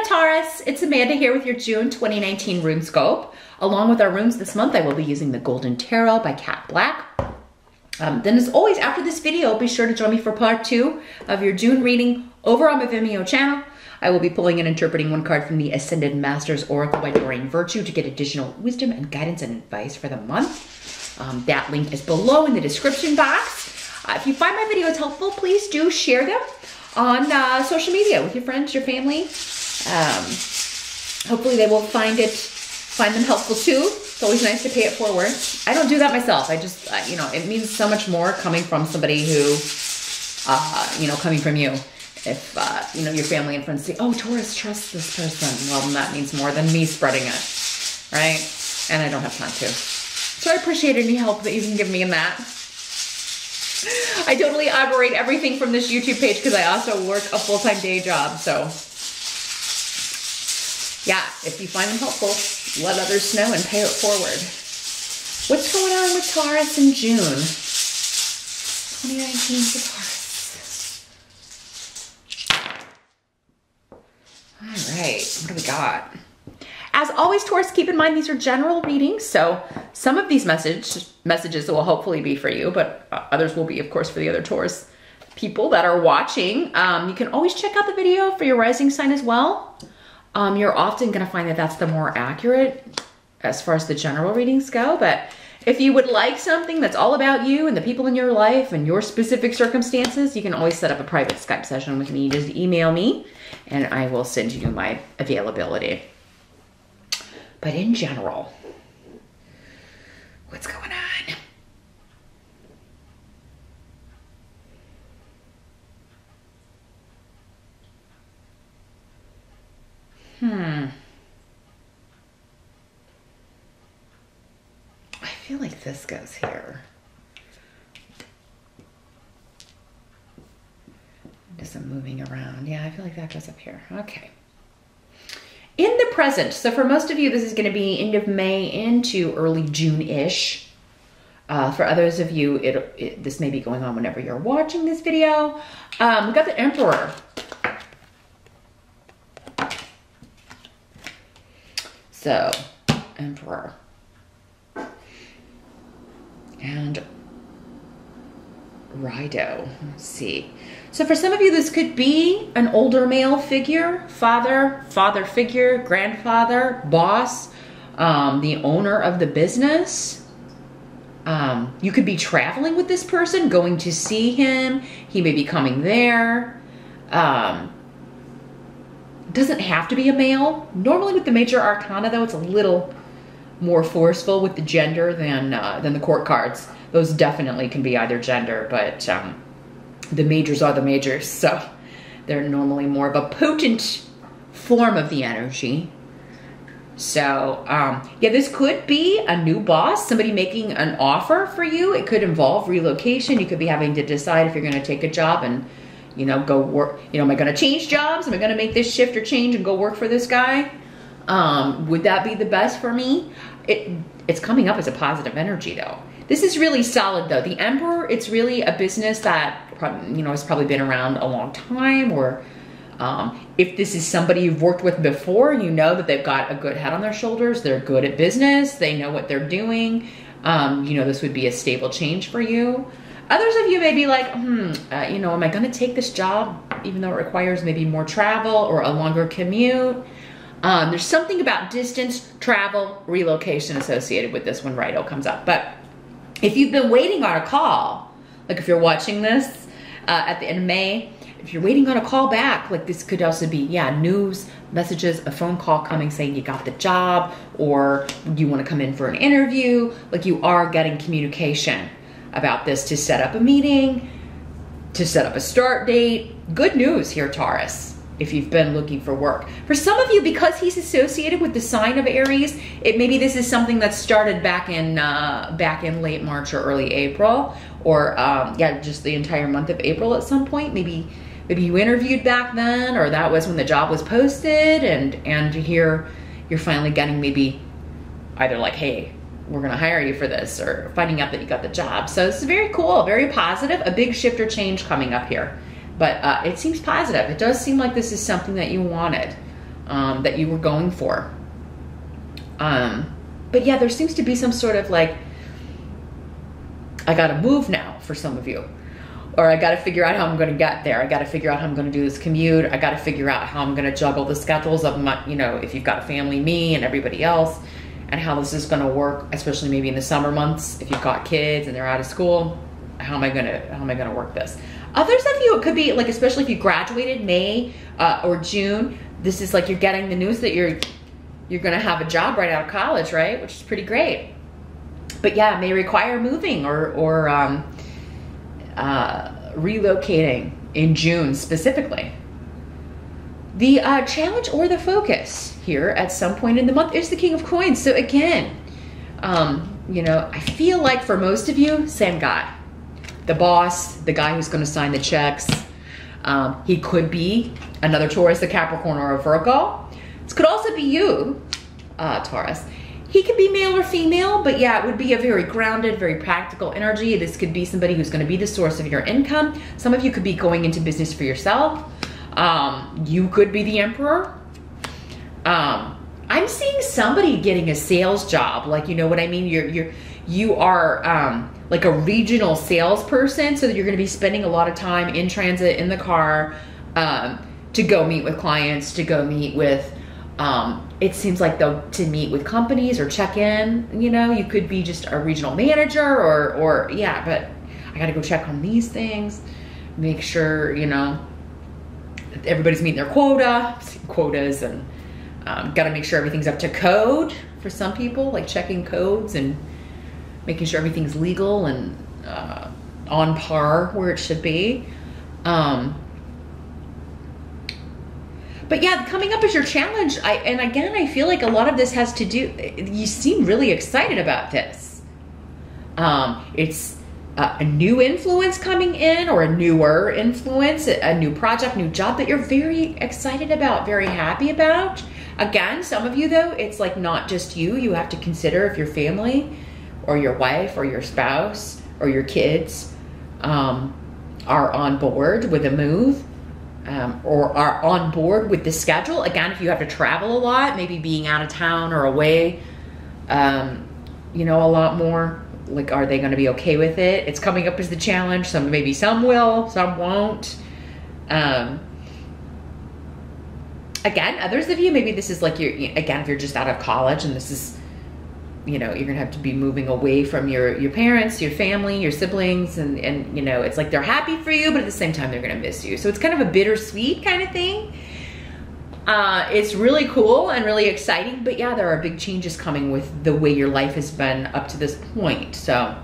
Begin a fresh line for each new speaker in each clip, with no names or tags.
Taurus, it's Amanda here with your June 2019 RuneScope. Along with our runes this month, I will be using the Golden Tarot by Cat Black. Then as always, after this video, be sure to join me for part 2 of your June reading over on my Vimeo channel. I will be pulling and interpreting one card from the Ascended Masters Oracle by Doreen Virtue to get additional wisdom and guidance and advice for the month. That link is below in the description box. If you find my videos helpful, please do share them on social media with your friends, your family. Hopefully they will find them helpful too. It's always nice to pay it forward. I don't do that myself. I just, you know, it means so much more coming from somebody who, you know, coming from you. If, you know, your family and friends say, oh, Taurus, trust this person. Well, then that means more than me spreading it, right? And I don't have time to. So I appreciate any help that you can give me in that. I totally operate everything from this YouTube page because I also work a full-time day job. So yeah, if you find them helpful, let others know and pay it forward. What's going on with Taurus in June 2019 for Taurus? All right, what do we got? As always, Taurus, keep in mind these are general readings, so some of these messages will hopefully be for you, but others will be, of course, for the other Taurus people that are watching. You can always check out the video for your rising sign as well. You're often going to find that that's the more accurate as far as the general readings go, but if you would like something that's all about you and the people in your life and your specific circumstances, you can always set up a private Skype session with me. Just email me and I will send you my availability. But in general, what's going on? I feel like this goes here. Just I'm moving around. Yeah, I feel like that goes up here. Okay. In the present, so for most of you, this is going to be end of May into early June-ish. For others of you, this may be going on whenever you're watching this video. We got the Emperor. So, Emperor. And Rido. Let's see. So for some of you, this could be an older male figure, father figure, grandfather, boss, the owner of the business. You could be traveling with this person, going to see him. He may be coming there. Doesn't have to be a male. Normally with the major arcana, though, it's a little more forceful with the gender than the court cards. Those definitely can be either gender, but the majors are the majors, so they're normally more of a potent form of the energy. So yeah, this could be a new boss, somebody making an offer for you. It could involve relocation. You could be having to decide if you're going to take a job and, you know, go work. You know, am I going to change jobs? Am I going to make this shift or change and go work for this guy? Would that be the best for me? It's coming up as a positive energy, though. This is really solid, though. The Emperor, it's really a business that, you know, has probably been around a long time, or if this is somebody you've worked with before, you know that they've got a good head on their shoulders. They're good at business. They know what they're doing. You know, this would be a stable change for you. Others of you may be like, you know, am I going to take this job even though it requires maybe more travel or a longer commute? There's something about distance, travel, relocation associated with this when Rido comes up. But if you've been waiting on a call, like if you're watching this at the end of May, if you're waiting on a call back, like this could also be, yeah, news, messages, a phone call coming saying you got the job, or you want to come in for an interview. Like you are getting communication about this to set up a meeting, to set up a start date. Good news here, Taurus, if you've been looking for work. For some of you, because he's associated with the sign of Aries, maybe this is something that started back in late March or early April, or yeah, just the entire month of April at some point. Maybe you interviewed back then, or that was when the job was posted, and here you're finally getting maybe either like, hey, we're gonna hire you for this, or finding out that you got the job. So this is very cool, very positive, a big shift or change coming up here. But it seems positive. It does seem like this is something that you wanted. that you were going for. But yeah, there seems to be some sort of like, I gotta move now for some of you. Or I gotta figure out how I'm gonna get there. I gotta figure out how I'm gonna do this commute. I gotta figure out how I'm gonna juggle the schedules of my, you know, if you've got a family, me and everybody else, and how this is gonna work, especially maybe in the summer months, if you've got kids and they're out of school, how am I gonna work this? Others of you, it could be like, especially if you graduated May or June, this is like you're getting the news that you're gonna have a job right out of college, right? Which is pretty great. But yeah, it may require moving or relocating in June specifically. The challenge or the focus here at some point in the month is the King of Coins. So again, you know, I feel like for most of you, same guy. The boss, the guy who's gonna sign the checks. He could be another Taurus, a Capricorn, or a Virgo. This could also be you, Taurus. He could be male or female, but yeah, it would be a very grounded, very practical energy. This could be somebody who's gonna be the source of your income. Some of you could be going into business for yourself. You could be the Emperor. I'm seeing somebody getting a sales job. Like, you know what I mean? You are like a regional salesperson, so that you're gonna be spending a lot of time in transit, in the car, to go meet with clients, to go meet with, it seems like to meet with companies or check in, you know, you could be just a regional manager or yeah, but I gotta go check on these things, make sure, you know, everybody's meeting their quotas, and gotta make sure everything's up to code for some people, like checking codes and making sure everything's legal and on par where it should be. But yeah, coming up as your challenge, and again, I feel like a lot of this has to do, you seem really excited about this. It's a new influence coming in, or a newer influence, a new project, new job that you're very excited about, very happy about. Again, some of you though, it's like not just you. You have to consider if your family or your wife or your spouse or your kids are on board with a move. Or are on board with the schedule. Again, if you have to travel a lot, maybe being out of town or away, you know, a lot more, like, are they going to be okay with it? It's coming up as the challenge. Maybe some will, some won't. Again, others of you, maybe this is like again, if you're just out of college and this is, you know, you're gonna have to be moving away from your parents, your family, your siblings, and you know, it's like they're happy for you, but at the same time they're gonna miss you. So it's kind of a bittersweet kind of thing. It's really cool and really exciting, but yeah, there are big changes coming with the way your life has been up to this point. So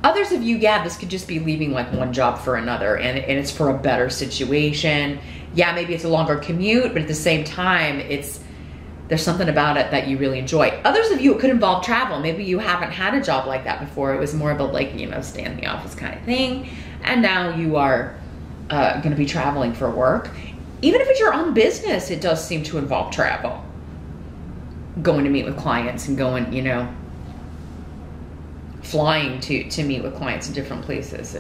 others of you, yeah, this could just be leaving like one job for another, and it's for a better situation. Yeah, maybe it's a longer commute, but at the same time, there's something about it that you really enjoy. Others of you, it could involve travel. Maybe you haven't had a job like that before. It was more about like, you know, stay in the office kind of thing. And now you are going to be traveling for work. Even if it's your own business, it does seem to involve travel. Going to meet with clients and going, you know, flying to meet with clients in different places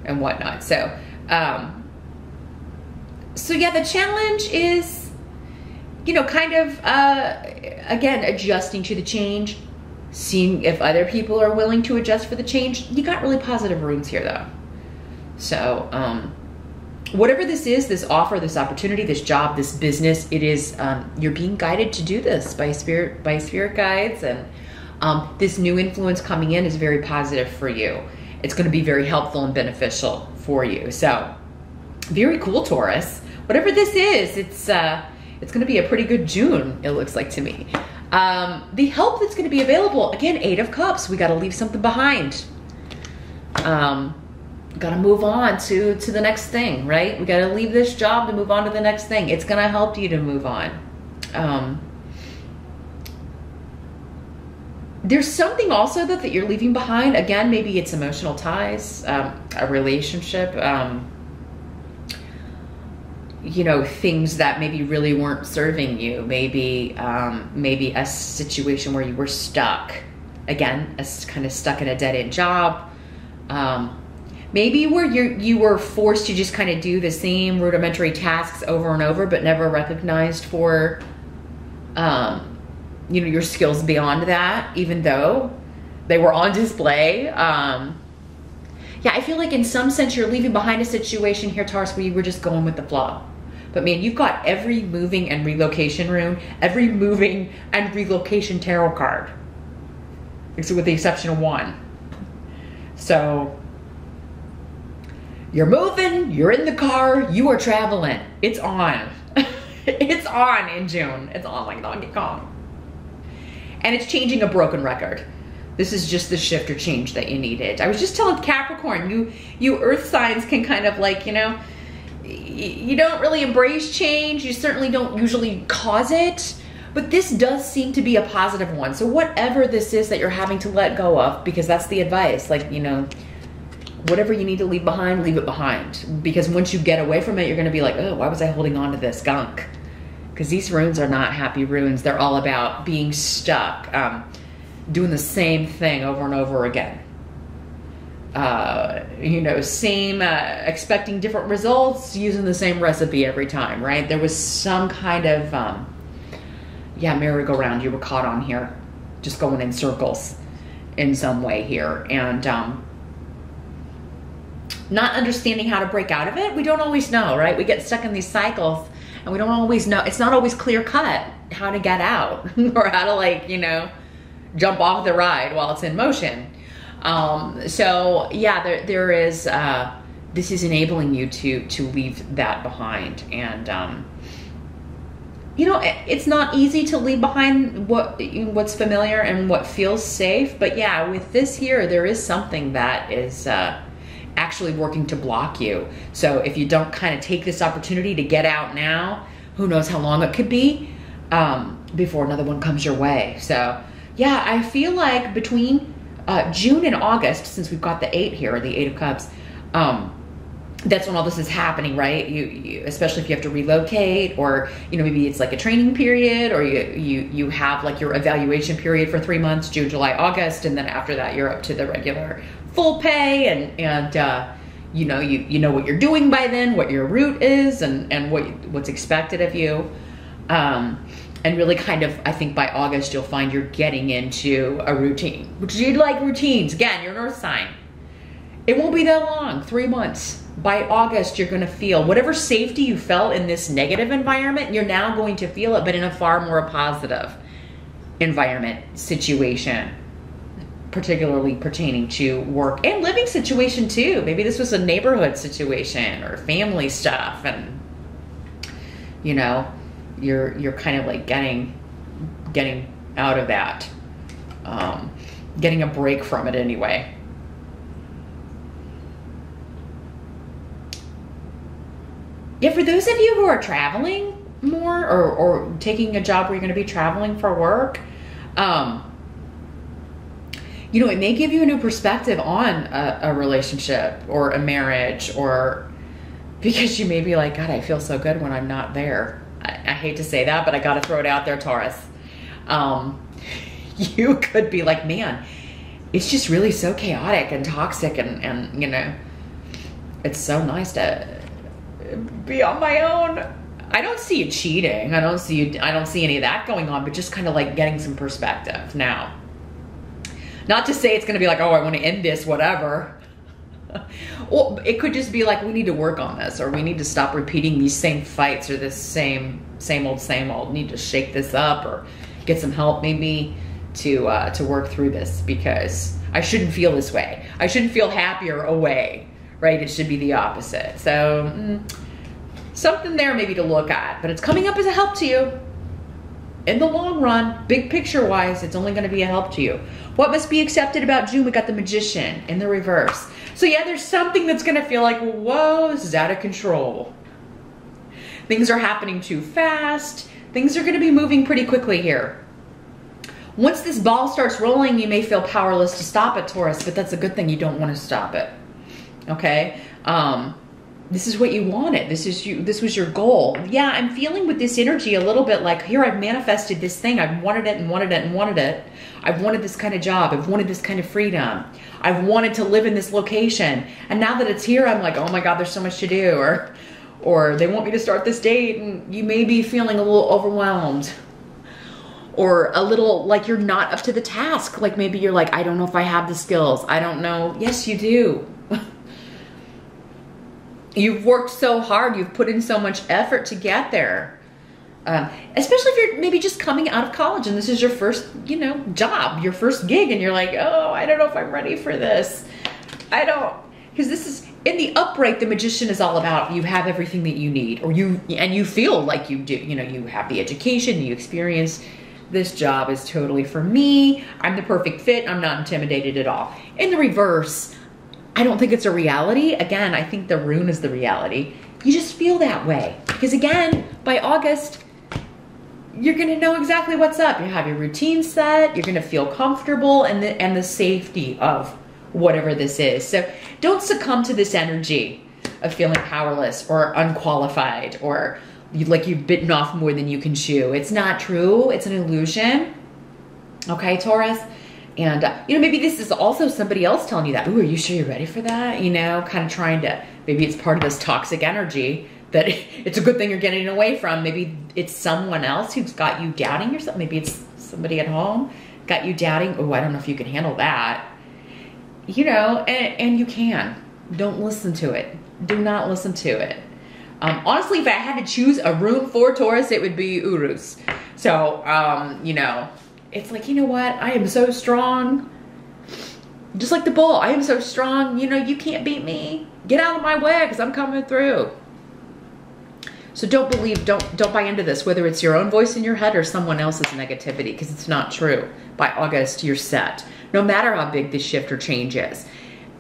and whatnot. So, so yeah, the challenge is, you know, kind of, again, adjusting to the change, seeing if other people are willing to adjust for the change. You got really positive runes here though. So, whatever this is, this offer, this opportunity, this job, this business, it is, you're being guided to do this by spirit guides, and this new influence coming in is very positive for you. It's going to be very helpful and beneficial for you. So, very cool, Taurus. Whatever this is, it's going to be a pretty good June, it looks like to me. The help that's going to be available, again, 8 of Cups. We got to leave something behind. Got to move on to the next thing, right? We got to leave this job to move on to the next thing. It's going to help you to move on. There's something also that you're leaving behind. Again, maybe it's emotional ties, a relationship, you know, things that maybe really weren't serving you. Maybe a situation where you were stuck. Again, kind of stuck in a dead-end job. Maybe where you were forced to just kind of do the same rudimentary tasks over and over, but never recognized for, you know, your skills beyond that, even though they were on display. Yeah, I feel like in some sense you're leaving behind a situation here, Taurus, where you were just going with the flow. But man, you've got every moving and relocation rune, every moving and relocation tarot card, with the exception of one. So you're moving, you're in the car, you are traveling. It's on. It's on in June. It's on like Donkey Kong. And it's changing a broken record. This is just the shift or change that you needed. I was just telling Capricorn, you earth signs can kind of like, you know, you don't really embrace change. You certainly don't usually cause it, but this does seem to be a positive one. So whatever this is that you're having to let go of, because that's the advice, like, you know, whatever you need to leave behind, leave it behind. Because once you get away from it, you're going to be like, oh, why was I holding on to this gunk? Because these runes are not happy runes. They're all about being stuck, doing the same thing over and over again. You know, expecting different results, using the same recipe every time, right? There was some kind of, yeah, merry-go-round you were caught on here, just going in circles in some way here. And not understanding how to break out of it. We don't always know, right? We get stuck in these cycles and we don't always know. It's not always clear cut how to get out or how to, like, you know, jump off the ride while it's in motion. So yeah, there is, this is enabling you to leave that behind. And, you know, it's not easy to leave behind what's familiar and what feels safe, but yeah, with this here, there is something that is, actually working to block you. So if you don't kind of take this opportunity to get out now, who knows how long it could be, before another one comes your way. So yeah, I feel like between June and August, since we've got the 8 here, the 8 of Cups, that's when all this is happening, right? You especially if you have to relocate, or, you know, maybe it's like a training period, or you have like your evaluation period for 3 months, June, July, August, and then after that you're up to the regular full pay, and you know what you're doing by then, what your route is, and what's expected of you. And really kind of, I think by August, you'll find you're getting into a routine, which you'd like routines. Again, you're an earth sign. It won't be that long, 3 months. By August, you're going to feel whatever safety you felt in this negative environment, you're now going to feel it, but in a far more positive environment situation, particularly pertaining to work and living situation too. Maybe this was a neighborhood situation or family stuff, and, you know, you're kind of like getting out of that, getting a break from it anyway. Yeah, for those of you who are traveling more, or taking a job where you're going to be traveling for work, you know, it may give you a new perspective on a relationship or a marriage, or because you may be like, God, I feel so good when I'm not there. I hate to say that, but I got to throw it out there, Taurus. You could be like, man, it's just really so chaotic and toxic, and you know, it's so nice to be on my own. I don't see you cheating. I don't see any of that going on, but just kind of like getting some perspective now. Not to say it's going to be like, oh, I want to end this, whatever. Well, it could just be like, we need to work on this, or we need to stop repeating these same fights, or this same old. Need to shake this up, or get some help maybe to work through this, because I shouldn't feel this way. I shouldn't feel happier away, right? It should be the opposite. So something there maybe to look at, but it's coming up as a help to you. In the long run, big picture wise, it's only going to be a help to you. What must be accepted about June? We got the Magician in the reverse. So yeah, there's something that's going to feel like, whoa, this is out of control. Things are happening too fast. Things are going to be moving pretty quickly here. Once this ball starts rolling, you may feel powerless to stop it, Taurus, but that's a good thing. You don't want to stop it. Okay? this is what you wanted. This was your goal. Yeah, I'm feeling with this energy a little bit like, here, I've manifested this thing. I've wanted it and wanted it and wanted it. I've wanted this kind of job. I've wanted this kind of freedom. I've wanted to live in this location. And now that it's here, I'm like, oh my God, there's so much to do. Or they want me to start this date, and you may be feeling a little overwhelmed. Or a little like you're not up to the task. Like maybe you're like, I don't know if I have the skills. I don't know. Yes, you do. You've worked so hard. You've put in so much effort to get there. Especially if you're maybe just coming out of college and this is your first, job, your first gig, and you're like, oh, I don't know if I'm ready for this. Because this is, in the upright, the magician is all about you have everything that you need, and you feel like you do. You have the education, the experience. This job is totally for me. I'm the perfect fit. I'm not intimidated at all. In the reverse, I don't think it's a reality. Again, I think the rune is the reality. You just feel that way. Because again, by August, you're gonna know exactly what's up. You have your routine set, you're gonna feel comfortable, and the safety of whatever this is. So don't succumb to this energy of feeling powerless or unqualified or like you've bitten off more than you can chew. It's not true, it's an illusion. Okay, Taurus? And, maybe this is also somebody else telling you that. Ooh, are you sure you're ready for that? Kind of trying to, maybe it's part of this toxic energy that it's a good thing you're getting away from. Maybe it's someone else who's got you doubting yourself. Maybe it's somebody at home got you doubting. Oh, I don't know if you can handle that. And you can. Don't listen to it. Do not listen to it. Honestly, if I had to choose a rune for Taurus, it would be Urus. So, it's like, you know what? I am so strong. Just like the bull, I am so strong. You can't beat me. Get out of my way because I'm coming through. So don't buy into this, whether it's your own voice in your head or someone else's negativity, because it's not true. By August, you're set. No matter how big the shift or change is.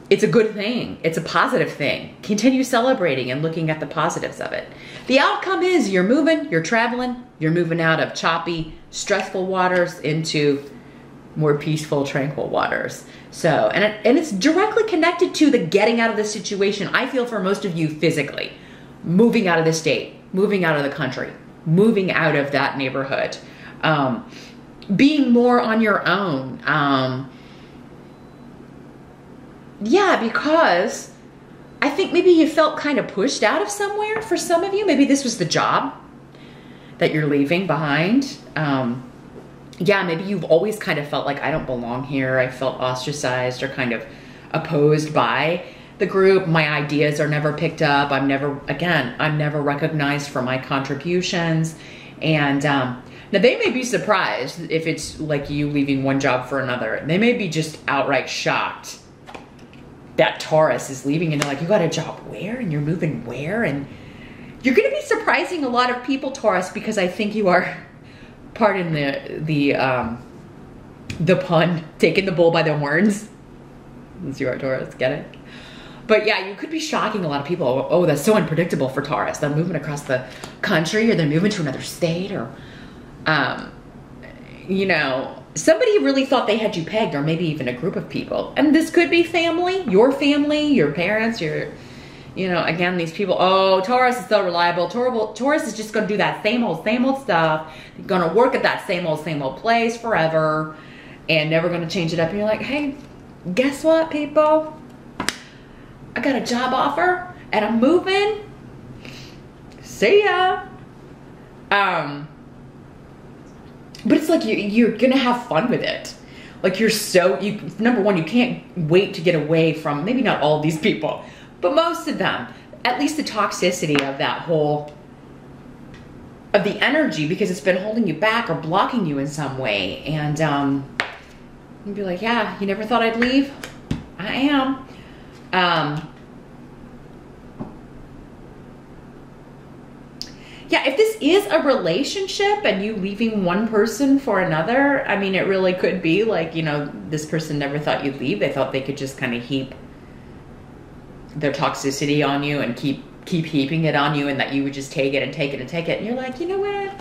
It's a good thing. It's a positive thing. Continue celebrating and looking at the positives of it. The outcome is you're moving, you're traveling, you're moving out of choppy, stressful waters into more peaceful, tranquil waters. So, and it's directly connected to the getting out of the situation. I feel for most of you physically, moving out of the state, moving out of the country, moving out of that neighborhood, being more on your own. Yeah, because I think maybe you felt kind of pushed out of somewhere for some of you. Maybe this was the job that you're leaving behind. Yeah, maybe you've always kind of felt like I don't belong here. I felt ostracized or kind of opposed by the group. My ideas are never picked up. I'm never recognized for my contributions. And now they may be surprised if it's like you leaving one job for another. They may be just outright shocked that Taurus is leaving and they're like, you got a job where? And you're moving where? And you're going to be surprising a lot of people, Taurus, because I think you are, pardon the pun, taking the bull by the horns. Since you are Taurus, get it? But yeah, you could be shocking a lot of people. Oh, that's so unpredictable for Taurus. They're moving across the country, or they're moving to another state, or, somebody really thought they had you pegged, or maybe even a group of people. And this could be family, your parents, again, these people. Oh, Taurus is so reliable. Taurus is just going to do that same old stuff. They're going to work at that same old place forever and never going to change it up. And you're like, hey, guess what, people? I got a job offer and I'm moving. See ya. But it's like you're gonna have fun with it. Like number one, you can't wait to get away from, maybe not all these people, but most of them, at least the toxicity of that of the energy, because it's been holding you back or blocking you in some way. And you'd be like, yeah, you never thought I'd leave? I am. Yeah, if this is a relationship and you leaving one person for another, I mean, it really could be like, this person never thought you'd leave. They thought they could just kind of heap their toxicity on you and keep heaping it on you, and that you would just take it and take it and take it. And you're like, you know what?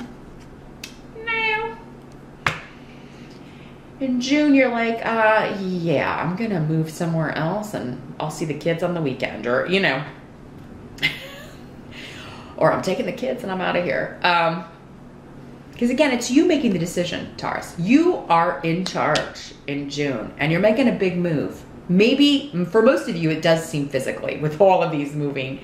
No. In June, you're like, yeah, I'm going to move somewhere else and I'll see the kids on the weekend, or, or I'm taking the kids and I'm out of here. Because again, it's you making the decision, Taurus. You are in charge in June, and you're making a big move. Maybe for most of you, it does seem physically with all of these moving.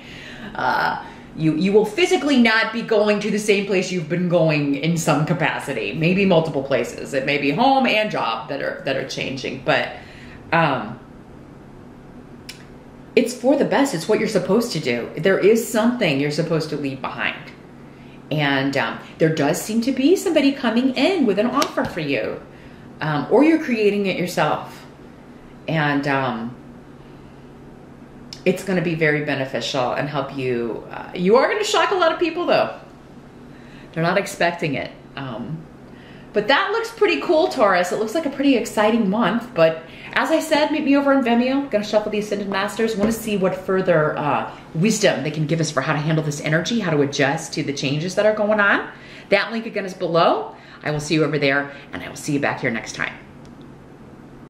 You will physically not be going to the same place you've been going in some capacity. Maybe multiple places. It may be home and job that are changing, but it's for the best. It's what you're supposed to do. There is something you're supposed to leave behind. And there does seem to be somebody coming in with an offer for you, or you're creating it yourself. And it's going to be very beneficial and help you. You are going to shock a lot of people, though. They're not expecting it. But that looks pretty cool, Taurus. It looks like a pretty exciting month. But as I said, meet me over on Vimeo. I'm going to shuffle the Ascended Masters. Want to see what further wisdom they can give us for how to handle this energy, how to adjust to the changes that are going on. That link again is below. I will see you over there, and I will see you back here next time.